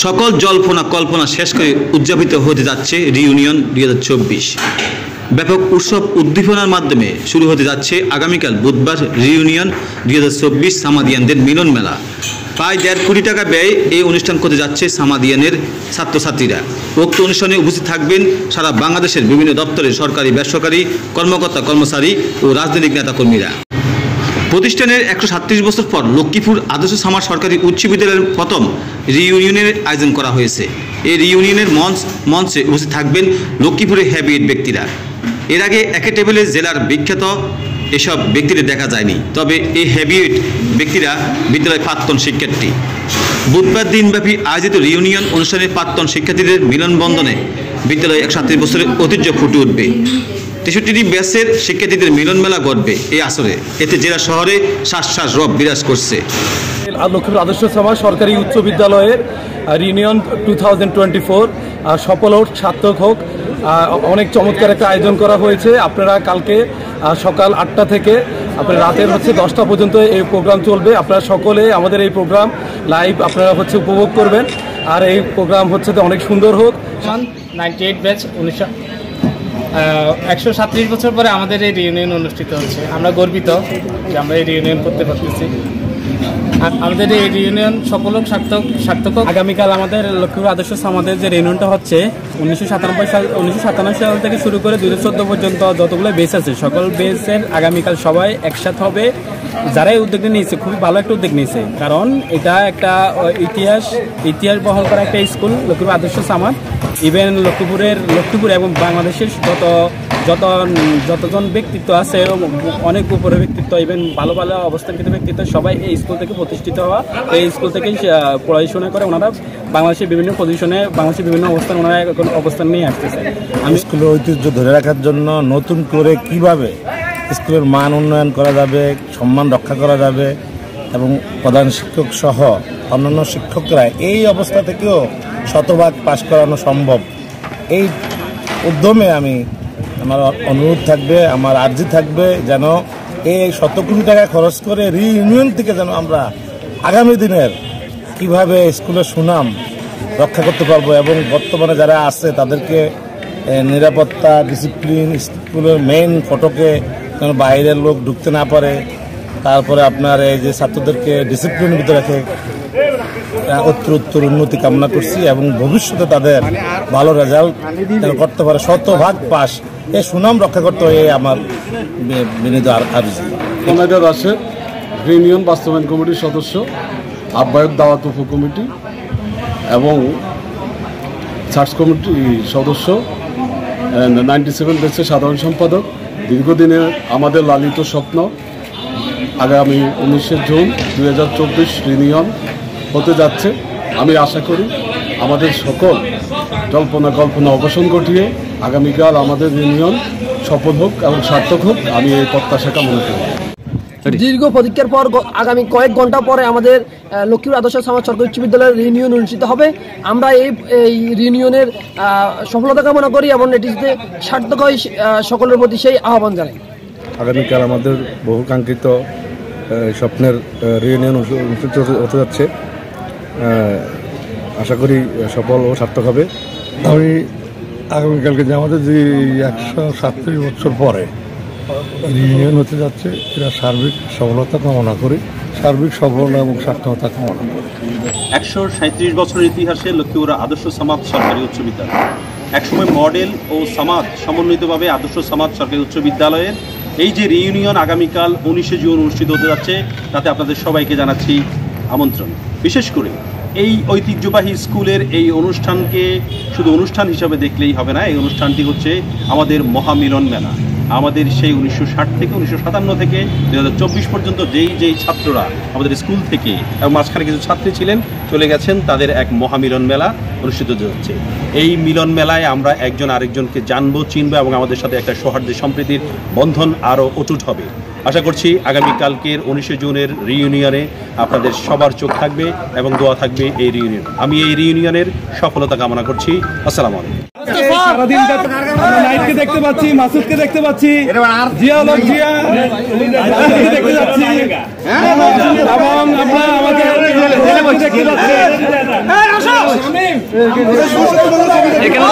সকল জল্পনা কল্পনা শেষ করে উদযাপিত হতে যাচ্ছে রিইউনিয়ন 2024। ব্যাপক উৎসব উদ্দীপনার মাধ্যমে শুরু হতে যাচ্ছে আগামীকাল বুধবার রিইউনিয়ন 2024 সামাদিয়ানদের মিলন মেলা। প্রায় 1.5 কোটি টাকা ব্যয়ে এই অনুষ্ঠান করতে যাচ্ছে সামাদিয়ানের ছাত্রছাত্রীরা। উক্ত অনুষ্ঠানে উপস্থিত থাকবেন সারা বাংলাদেশের বিভিন্ন দপ্তরের সরকারি বেসরকারি কর্মকর্তা কর্মচারী ও রাজনৈতিক নেতাকর্মীরা। প্রতিষ্ঠানের 137 বছর পর লক্ষ্মীপুর আদর্শ সামার সরকারি উচ্চ বিদ্যালয়ের প্রথম রিইউনিয়নের আয়োজন করা হয়েছে। এই রিইউনিয়নের মঞ্চে উপস্থিত থাকবেন লক্ষ্মীপুরের হেভিওয়েট ব্যক্তিরা। এর আগে একে টেবিলে জেলার বিখ্যাত এসব ব্যক্তিদের দেখা যায়নি, তবে এই হেভিওয়েট ব্যক্তিরা বিদ্যালয়ের প্রাক্তন শিক্ষার্থী। বুধবার দিনব্যাপী আয়োজিত রিইউনিয়ন অনুষ্ঠানে প্রাক্তন শিক্ষার্থীদের মিলনবন্ধনে বিদ্যালয়ে 137 বছরের ঐতিহ্য ফুটে উঠবে। 63টি ব্যাচের শিক্ষার্থীদের মিলন মেলা ঘটবে এই আসরে। এতে জেলা শহরে শ্বাস রব বিরাজ করছে। লক্ষ্মীপুর আদর্শ সমাজ সরকারি উচ্চ বিদ্যালয়ের রিইউনিয়ন 2024 সফল হোক, সার্থক হোক। অনেক চমৎকার একটা আয়োজন করা হয়েছে। আপনারা কালকে সকাল 8টা থেকে আপনার রাতের 10টা পর্যন্ত এই প্রোগ্রাম চলবে। আপনারা সকলে আমাদের এই প্রোগ্রাম লাইভ আপনারা উপভোগ করবেন। আর এই প্রোগ্রাম অনেক সুন্দর হোক। 98 ব্যাচ 137 বছর পরে আমাদের এই রিইউনিয়ন অনুষ্ঠিত হচ্ছে। আমরা গর্বিত যে আমরা এই রিইউনিয়ন করতে পারতেছি। আমাদের এই রিইউনিয়ন সফল হোক, সার্থক হোক। আগামীকাল আমাদের লক্ষ্মীপুর আদর্শ সমাজের যে রিইউনিয়নটা হচ্ছে 1997 সাল থেকে শুরু করে 2014 পর্যন্ত যতগুলো বেস আছে সকল বেসের আগামীকাল সবাই একসাথে হবে। যারাই উদ্যোগ নিয়েছে খুবই ভালো একটা উদ্যোগ নিয়েছে, কারণ এটা একটা ইতিহাস বহন করা একটা স্কুল লক্ষ্মীপুর আদর্শ সমাজ। ইভেন লক্ষ্মীপুর এবং বাংলাদেশের যতজন ব্যক্তিত্ব আছে অনেক উপরে ব্যক্তিত্ব, ইভেন ভালো অবস্থানকৃত ব্যক্তিত্ব সবাই এই স্কুল থেকে প্রতিষ্ঠিত হওয়া। এই স্কুল থেকে পড়াশোনা করে ওনারা বাংলাদেশের বিভিন্ন পজিশনে, বাংলাদেশের বিভিন্ন ওনারা এখন অবস্থান নিয়ে আসতেছে। আমি স্কুলের ঐতিহ্য ধরে রাখার জন্য নতুন করে কিভাবে স্কুলের মান উন্নয়ন করা যাবে, সম্মান রক্ষা করা যাবে এবং প্রধান শিক্ষক সহ অন্যান্য শিক্ষকরা এই অবস্থা থেকেও শতভাগ পাশ করানো সম্ভব। এই উদ্যমে আমার অনুরোধ থাকবে, আমার আর্জি থাকবে যেন এই 100 কোটি টাকা খরচ করে রিইউনিয়ন থেকে যেন আমরা আগামী দিনের কিভাবে স্কুলের সুনাম রক্ষা করতে পারবো এবং বর্তমানে যারা আছে তাদেরকে নিরাপত্তা, ডিসিপ্লিন, স্কুলের মেইন ফটকে যেন বাইরের লোক ঢুকতে না পারে। তারপরে আপনার এই যে ছাত্রদেরকে ডিসিপ্লিনের ভিতরে রেখে উত্তর উন্নতি কামনা করছি এবং ভবিষ্যতে তাদের ভালো রেজাল্ট করতে পারে, শতভাগ পাস, এই সুনাম রক্ষা করতে হয় আমার বিনীত আর্জি। ওনাদের আছে রিইউনিয়ন বাস্তবায়ন কমিটির সদস্য, আহ্বায়ক দাওয়াত উপকমিটি এবং সার্চ কমিটির সদস্য, 97 ব্যাচের সাধারণ সম্পাদক। দীর্ঘদিনের আমাদের লালিত স্বপ্ন আগামী 19 জুন 2024 রিইউনিয়ন হতে যাচ্ছে। আমি আশা করি আমাদের সকল জল্পনা কল্পনা অবসান ঘটিয়ে আগামীকাল আমাদের রিইউনিয়ন সফল হোক এবং সার্থক হোক, আমি এই প্রত্যাশা কামনা করি। দীর্ঘ প্রতীক্ষার পর আগামী কয়েক ঘন্টা পরে আমাদের লক্ষ্মীপুর আদর্শ সমাজ সরকারি উচ্চ বিদ্যালয়ের রিইউনিয়ন অনুষ্ঠিত হবে। আমরা এই রিইউনিয়নের সফলতা কামনা করি এবং এটিতে সার্থক হয় সকলের প্রতি সেই আহ্বান জানাই। আগামীকাল আমাদের বহু কাঙ্ক্ষিত স্বপ্নের রিইউনিয়ন অনুষ্ঠিত হতে যাচ্ছে। আশা করি সফল ও সার্থক হবে। আমি আগামীকালকে যে আমাদের যে 137 বছর পরে রিইউনিয়ন হতে যাচ্ছে, এটা সার্বিক সফলতা কামনা করি, সার্বিক সফলতা এবং সার্থকতা কামনা করি। 137 বছরের ইতিহাসে লক্ষ্মীপুর আদর্শ সমাজ সরকারি উচ্চ বিদ্যালয় একসময় মডেল ও সমাজ সমন্বিতভাবে আদর্শ সমাজ সরকারি উচ্চ বিদ্যালয়ের এই যে রিইউনিয়ন আগামীকাল 19 জুন অনুষ্ঠিত হতে যাচ্ছে, তাতে আপনাদের সবাইকে জানাচ্ছি আমন্ত্রণ। বিশেষ করে এই ঐতিহ্যবাহী স্কুলের এই অনুষ্ঠানকে শুধু অনুষ্ঠান হিসাবে দেখলেই হবে না। এই অনুষ্ঠানটি হচ্ছে আমাদের মহামিলন মেলা। আমাদের সেই 1960 থেকে 1957 থেকে 2024 পর্যন্ত যেই ছাত্ররা আমাদের স্কুল থেকে এবং মাঝখানে কিছু ছাত্রী ছিলেন চলে গেছেন, তাদের এক মহামিলন মেলা অনুষ্ঠিত হচ্ছে। এই মিলন মেলায় আমরা একজন আরেকজনকে জানবো, চিনবো এবং আমাদের সাথে একটা সৌহার্দ্য সম্প্রীতির বন্ধন আরও অটুট হবে। আশা করছি আগামীকালকের 19 জুনের রিইউনিয়নে আপনাদের সবার চোখ থাকবে এবং দোয়া থাকবে এই রিইউনিয়ন। আমি এই রিইউনিয়নের সফলতা কামনা করছি। আসসালামু আলাইকুম। নাইটকে দেখতে পাচ্ছি, মাসুদকে দেখতে পাচ্ছি, জিয়া দেখতে পাচ্ছি এবং আমরা আমাদের এখানে